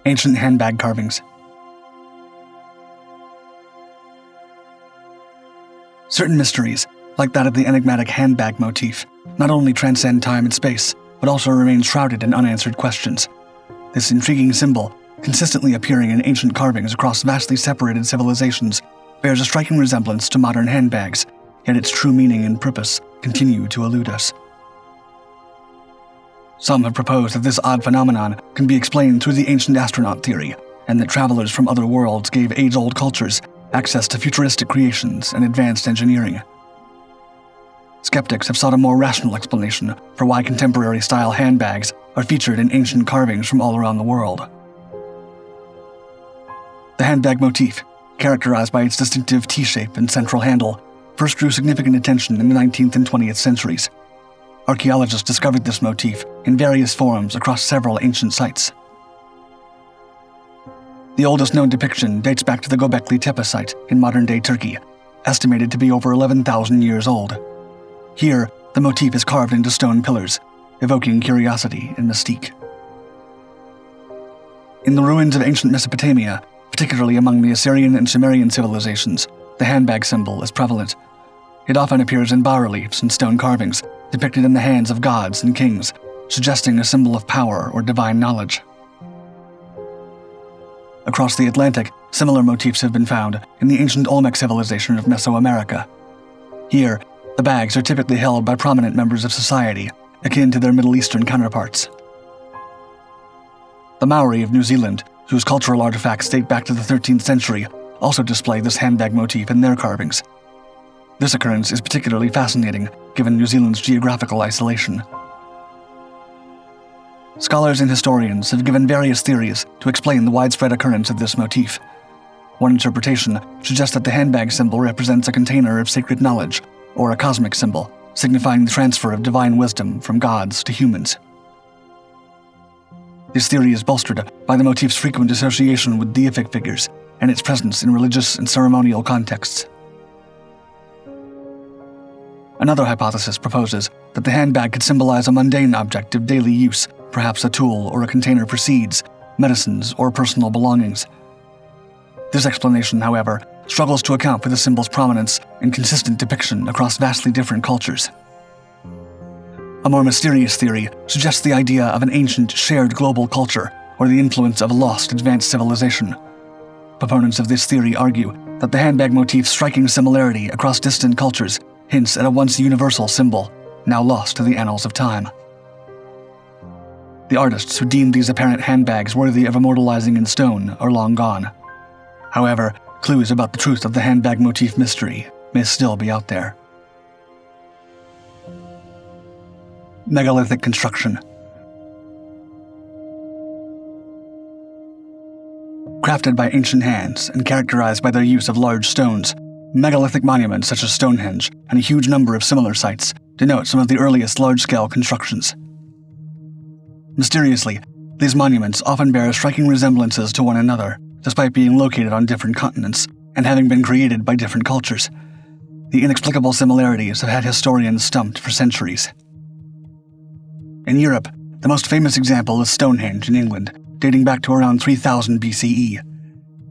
Ancient handbag carvings. Certain mysteries, like that of the enigmatic handbag motif, not only transcend time and space, but also remain shrouded in unanswered questions. This intriguing symbol, consistently appearing in ancient carvings across vastly separated civilizations, bears a striking resemblance to modern handbags, yet its true meaning and purpose continue to elude us. Some have proposed that this odd phenomenon can be explained through the Ancient Astronaut Theory, and that travelers from other worlds gave age-old cultures access to futuristic creations and advanced engineering. Skeptics have sought a more rational explanation for why contemporary-style handbags are featured in ancient carvings from all around the world. The handbag motif, characterized by its distinctive T-shape and central handle, first drew significant attention in the 19th and 20th centuries. Archaeologists discovered this motif in various forms across several ancient sites. The oldest known depiction dates back to the Göbekli Tepe site in modern-day Turkey, estimated to be over 11,000 years old. Here, the motif is carved into stone pillars, evoking curiosity and mystique. In the ruins of ancient Mesopotamia, particularly among the Assyrian and Sumerian civilizations, the handbag symbol is prevalent. It often appears in bas-reliefs and stone carvings, depicted in the hands of gods and kings, suggesting a symbol of power or divine knowledge. Across the Atlantic, similar motifs have been found in the ancient Olmec civilization of Mesoamerica. Here, the bags are typically held by prominent members of society, akin to their Middle Eastern counterparts. The Maori of New Zealand, whose cultural artifacts date back to the 13th century, also display this handbag motif in their carvings. This occurrence is particularly fascinating, given New Zealand's geographical isolation. Scholars and historians have given various theories to explain the widespread occurrence of this motif. One interpretation suggests that the handbag symbol represents a container of sacred knowledge, or a cosmic symbol, signifying the transfer of divine wisdom from gods to humans. This theory is bolstered by the motif's frequent association with deific figures and its presence in religious and ceremonial contexts. Another hypothesis proposes that the handbag could symbolize a mundane object of daily use, perhaps a tool or a container for seeds, medicines, or personal belongings. This explanation, however, struggles to account for the symbol's prominence and consistent depiction across vastly different cultures. A more mysterious theory suggests the idea of an ancient, shared global culture or the influence of a lost, advanced civilization. Proponents of this theory argue that the handbag motif's striking similarity across distant cultures hints at a once universal symbol, now lost to the annals of time. The artists who deemed these apparent handbags worthy of immortalizing in stone are long gone. However, clues about the truth of the handbag motif mystery may still be out there. Megalithic Construction. Crafted by ancient hands and characterized by their use of large stones, megalithic monuments such as Stonehenge and a huge number of similar sites denote some of the earliest large-scale constructions. Mysteriously, these monuments often bear striking resemblances to one another, despite being located on different continents and having been created by different cultures. The inexplicable similarities have had historians stumped for centuries. In Europe, the most famous example is Stonehenge in England, dating back to around 3000 BCE.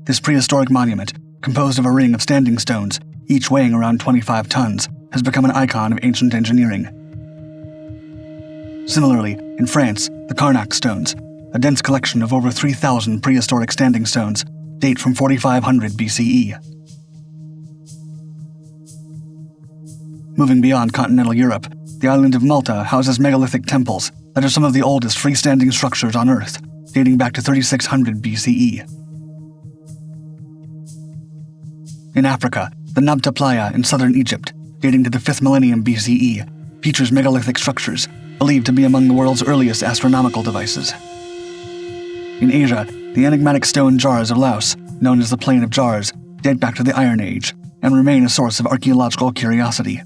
This prehistoric monument, composed of a ring of standing stones, each weighing around 25 tons, has become an icon of ancient engineering. Similarly, in France, the Carnac stones, a dense collection of over 3,000 prehistoric standing stones, date from 4500 BCE. Moving beyond continental Europe, the island of Malta houses megalithic temples that are some of the oldest freestanding structures on Earth, dating back to 3600 BCE. In Africa, the Nabta Playa in southern Egypt, dating to the 5th millennium BCE, features megalithic structures believed to be among the world's earliest astronomical devices. In Asia, the enigmatic stone jars of Laos, known as the Plain of Jars, date back to the Iron Age and remain a source of archaeological curiosity.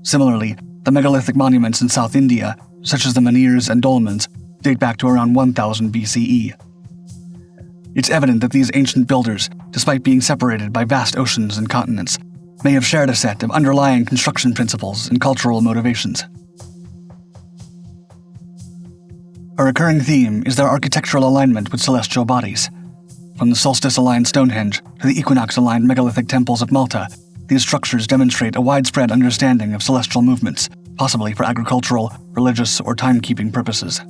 Similarly, the megalithic monuments in South India, such as the menhirs and dolmens, date back to around 1000 BCE. It's evident that these ancient builders, despite being separated by vast oceans and continents, may have shared a set of underlying construction principles and cultural motivations. A recurring theme is their architectural alignment with celestial bodies. From the solstice-aligned Stonehenge to the equinox-aligned megalithic temples of Malta, these structures demonstrate a widespread understanding of celestial movements, possibly for agricultural, religious, or timekeeping purposes.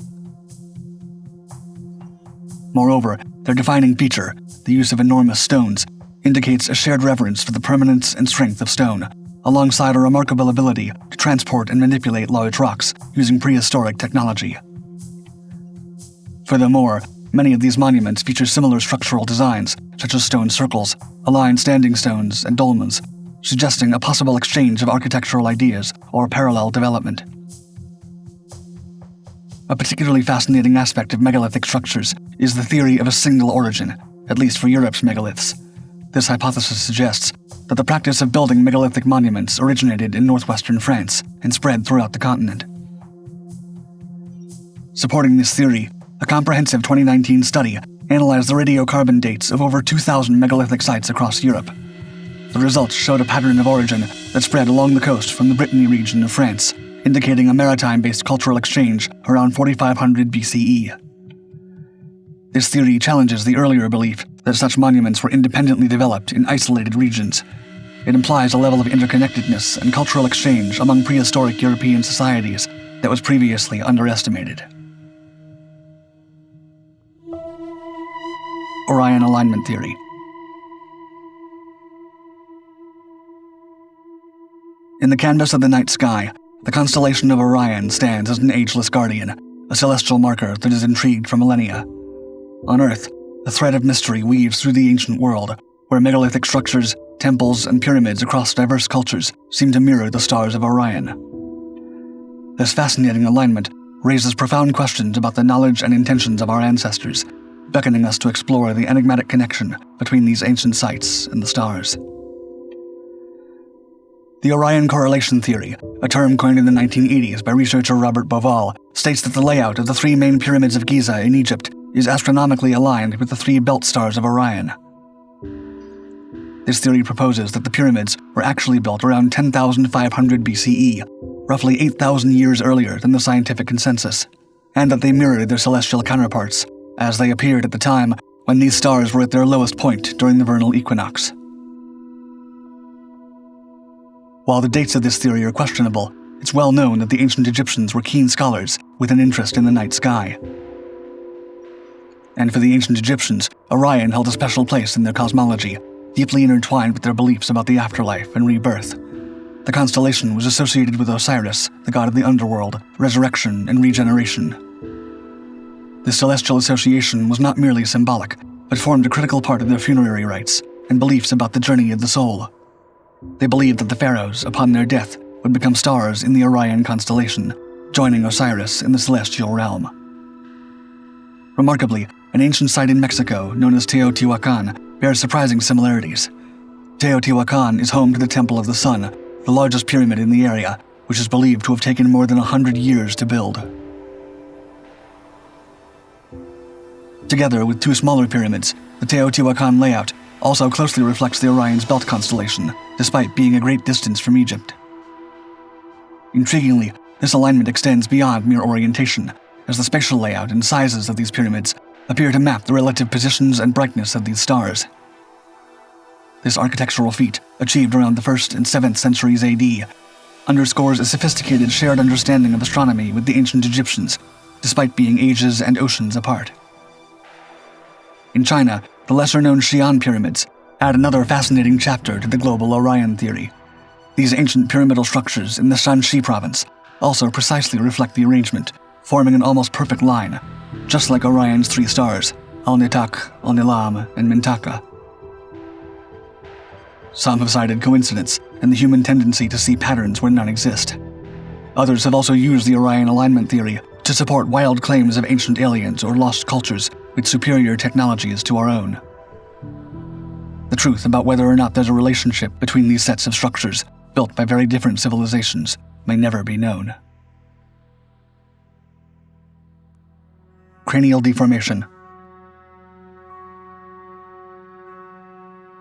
Moreover, their defining feature, the use of enormous stones, indicates a shared reverence for the permanence and strength of stone, alongside a remarkable ability to transport and manipulate large rocks using prehistoric technology. Furthermore, many of these monuments feature similar structural designs, such as stone circles, aligned standing stones, and dolmens, suggesting a possible exchange of architectural ideas or parallel development. A particularly fascinating aspect of megalithic structures is the theory of a single origin, at least for Europe's megaliths. This hypothesis suggests that the practice of building megalithic monuments originated in northwestern France and spread throughout the continent. Supporting this theory, a comprehensive 2019 study analyzed the radiocarbon dates of over 2,000 megalithic sites across Europe. The results showed a pattern of origin that spread along the coast from the Brittany region of France, indicating a maritime-based cultural exchange around 4500 BCE. This theory challenges the earlier belief that such monuments were independently developed in isolated regions. It implies a level of interconnectedness and cultural exchange among prehistoric European societies that was previously underestimated. Orion alignment theory. In the canvas of the night sky, the constellation of Orion stands as an ageless guardian, a celestial marker that has intrigued for millennia. On Earth, a thread of mystery weaves through the ancient world, where megalithic structures, temples, and pyramids across diverse cultures seem to mirror the stars of Orion. This fascinating alignment raises profound questions about the knowledge and intentions of our ancestors, beckoning us to explore the enigmatic connection between these ancient sites and the stars. The Orion correlation theory, a term coined in the 1980s by researcher Robert Bauval, states that the layout of the three main pyramids of Giza in Egypt is astronomically aligned with the three belt stars of Orion. This theory proposes that the pyramids were actually built around 10,500 BCE, roughly 8,000 years earlier than the scientific consensus, and that they mirrored their celestial counterparts, as they appeared at the time when these stars were at their lowest point during the vernal equinox. While the dates of this theory are questionable, it's well known that the ancient Egyptians were keen scholars with an interest in the night sky. And for the ancient Egyptians, Orion held a special place in their cosmology, deeply intertwined with their beliefs about the afterlife and rebirth. The constellation was associated with Osiris, the god of the underworld, resurrection, and regeneration. This celestial association was not merely symbolic, but formed a critical part of their funerary rites and beliefs about the journey of the soul. They believed that the pharaohs, upon their death, would become stars in the Orion constellation, joining Osiris in the celestial realm. Remarkably, an ancient site in Mexico, known as Teotihuacan, bears surprising similarities. Teotihuacan is home to the Temple of the Sun, the largest pyramid in the area, which is believed to have taken more than 100 years to build. Together with two smaller pyramids, the Teotihuacan layout also closely reflects the Orion's belt constellation, despite being a great distance from Egypt. Intriguingly, this alignment extends beyond mere orientation, as the spatial layout and sizes of these pyramids appear to map the relative positions and brightness of these stars. This architectural feat, achieved around the 1st and 7th centuries AD, underscores a sophisticated shared understanding of astronomy with the ancient Egyptians, despite being ages and oceans apart. In China, the lesser-known Xi'an pyramids add another fascinating chapter to the global Orion theory. These ancient pyramidal structures in the Shanxi province also precisely reflect the arrangement, forming an almost perfect line, just like Orion's three stars, Al-Nitak, Al-Nilam, and Mintaka. Some have cited coincidence and the human tendency to see patterns where none exist. Others have also used the Orion alignment theory to support wild claims of ancient aliens or lost cultures with superior technologies to our own. The truth about whether or not there's a relationship between these sets of structures, built by very different civilizations, may never be known. Cranial deformation.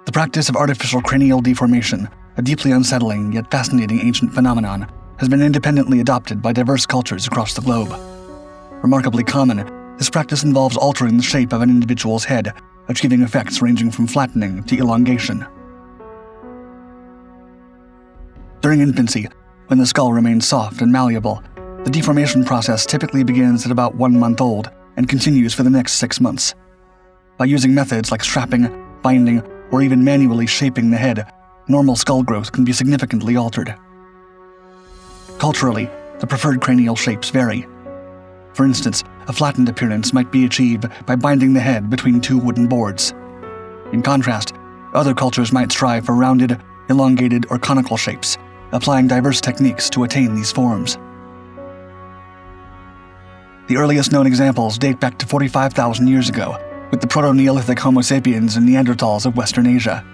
The practice of artificial cranial deformation, a deeply unsettling yet fascinating ancient phenomenon, has been independently adopted by diverse cultures across the globe. Remarkably common, this practice involves altering the shape of an individual's head, achieving effects ranging from flattening to elongation. During infancy, when the skull remains soft and malleable, the deformation process typically begins at about 1 month old and continues for the next 6 months. By using methods like strapping, binding, or even manually shaping the head, normal skull growth can be significantly altered. Culturally, the preferred cranial shapes vary. For instance, a flattened appearance might be achieved by binding the head between 2 wooden boards. In contrast, other cultures might strive for rounded, elongated, or conical shapes, applying diverse techniques to attain these forms. The earliest known examples date back to 45,000 years ago, with the proto-Neolithic Homo sapiens and Neanderthals of Western Asia.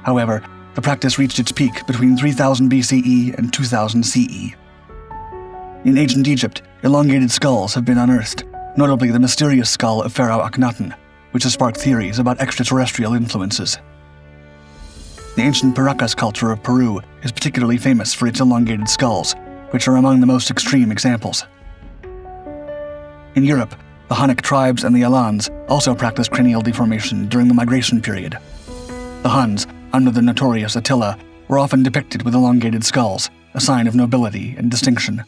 However, the practice reached its peak between 3000 BCE and 2000 CE. In ancient Egypt, elongated skulls have been unearthed, notably the mysterious skull of Pharaoh Akhenaten, which has sparked theories about extraterrestrial influences. The ancient Paracas culture of Peru is particularly famous for its elongated skulls, which are among the most extreme examples. In Europe, the Hunnic tribes and the Alans also practiced cranial deformation during the migration period. The Huns, under the notorious Attila, were often depicted with elongated skulls, a sign of nobility and distinction.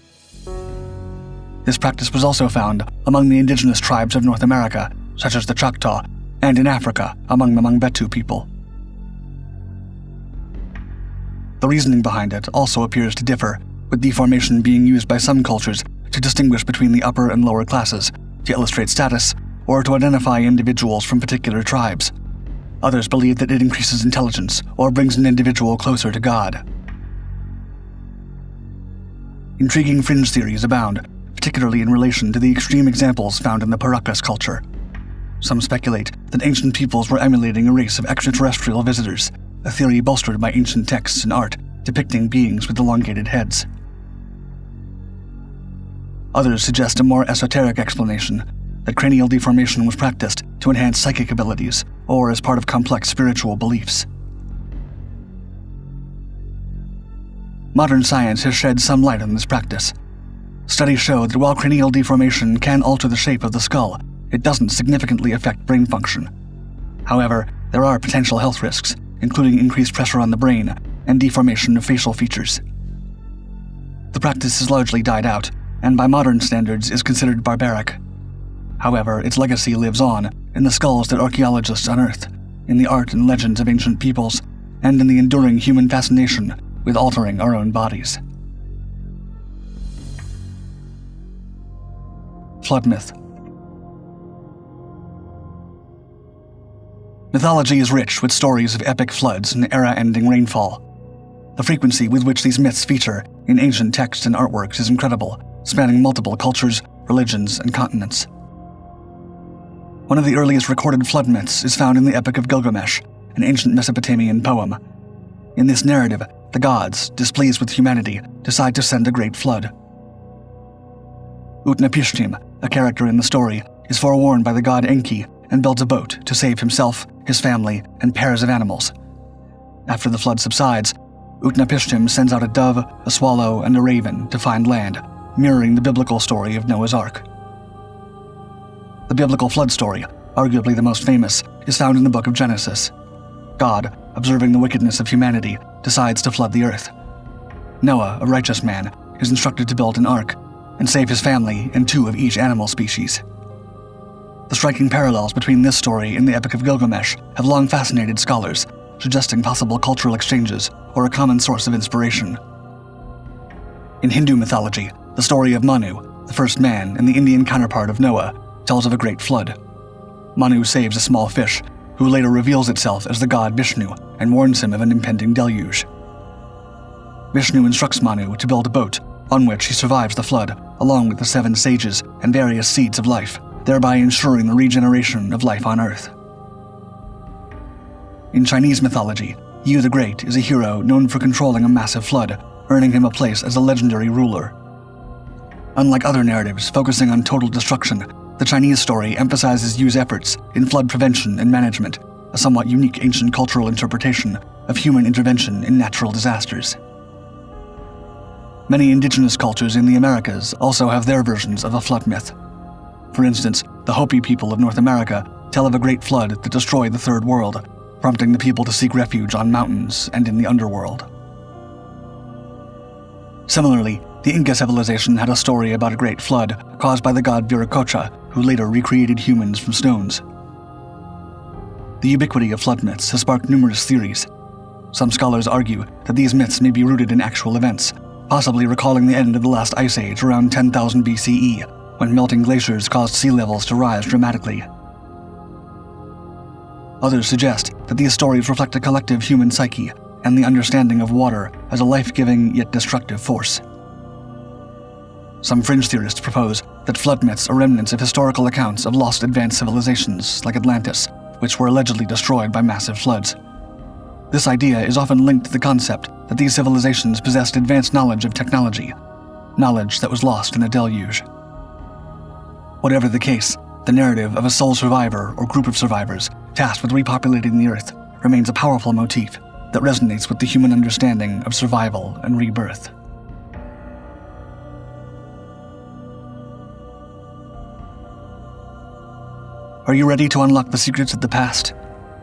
This practice was also found among the indigenous tribes of North America, such as the Choctaw, and in Africa among the Mangbetu people. The reasoning behind it also appears to differ, with deformation being used by some cultures to distinguish between the upper and lower classes, to illustrate status, or to identify individuals from particular tribes. Others believe that it increases intelligence or brings an individual closer to God. Intriguing fringe theories abound, particularly in relation to the extreme examples found in the Paracas culture. Some speculate that ancient peoples were emulating a race of extraterrestrial visitors, a theory bolstered by ancient texts and art depicting beings with elongated heads. Others suggest a more esoteric explanation, that cranial deformation was practiced to enhance psychic abilities or as part of complex spiritual beliefs. Modern science has shed some light on this practice. Studies show that while cranial deformation can alter the shape of the skull, it doesn't significantly affect brain function. However, there are potential health risks, including increased pressure on the brain and deformation of facial features. The practice has largely died out, and by modern standards is considered barbaric. However, its legacy lives on in the skulls that archaeologists unearthed, in the art and legends of ancient peoples, and in the enduring human fascination with altering our own bodies. Flood myth. Mythology is rich with stories of epic floods and era-ending rainfall. The frequency with which these myths feature in ancient texts and artworks is incredible, spanning multiple cultures, religions, and continents. One of the earliest recorded flood myths is found in the Epic of Gilgamesh, an ancient Mesopotamian poem. In this narrative, the gods, displeased with humanity, decide to send a great flood. Utnapishtim, a character in the story, is forewarned by the god Enki and builds a boat to save himself, his family, and pairs of animals. After the flood subsides, Utnapishtim sends out a dove, a swallow, and a raven to find land, mirroring the biblical story of Noah's Ark. The biblical flood story, arguably the most famous, is found in the book of Genesis. God, observing the wickedness of humanity, decides to flood the earth. Noah, a righteous man, is instructed to build an ark and save his family and 2 of each animal species. The striking parallels between this story and the Epic of Gilgamesh have long fascinated scholars, suggesting possible cultural exchanges or a common source of inspiration. In Hindu mythology, the story of Manu, the first man and the Indian counterpart of Noah, tells of a great flood. Manu saves a small fish, who later reveals itself as the god Vishnu and warns him of an impending deluge. Vishnu instructs Manu to build a boat on which he survives the flood, along with the 7 sages and various seeds of life, thereby ensuring the regeneration of life on Earth. In Chinese mythology, Yu the Great is a hero known for controlling a massive flood, earning him a place as a legendary ruler. Unlike other narratives focusing on total destruction, the Chinese story emphasizes Yu's efforts in flood prevention and management, a somewhat unique ancient cultural interpretation of human intervention in natural disasters. Many indigenous cultures in the Americas also have their versions of a flood myth. For instance, the Hopi people of North America tell of a great flood that destroyed the Third World, prompting the people to seek refuge on mountains and in the underworld. Similarly, the Inca civilization had a story about a great flood caused by the god Viracocha, who later recreated humans from stones. The ubiquity of flood myths has sparked numerous theories. Some scholars argue that these myths may be rooted in actual events, possibly recalling the end of the last ice age around 10,000 BCE, when melting glaciers caused sea levels to rise dramatically. Others suggest that these stories reflect a collective human psyche and the understanding of water as a life-giving yet destructive force. Some fringe theorists propose that flood myths are remnants of historical accounts of lost advanced civilizations like Atlantis, which were allegedly destroyed by massive floods. This idea is often linked to the concept that these civilizations possessed advanced knowledge of technology, knowledge that was lost in the deluge. Whatever the case, the narrative of a sole survivor or group of survivors tasked with repopulating the Earth remains a powerful motif that resonates with the human understanding of survival and rebirth. Are you ready to unlock the secrets of the past?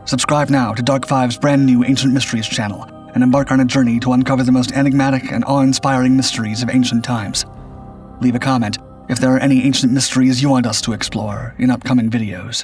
Subscribe now to Dark Five's brand new Ancient Mysteries channel and embark on a journey to uncover the most enigmatic and awe-inspiring mysteries of ancient times. Leave a comment if there are any ancient mysteries you want us to explore in upcoming videos.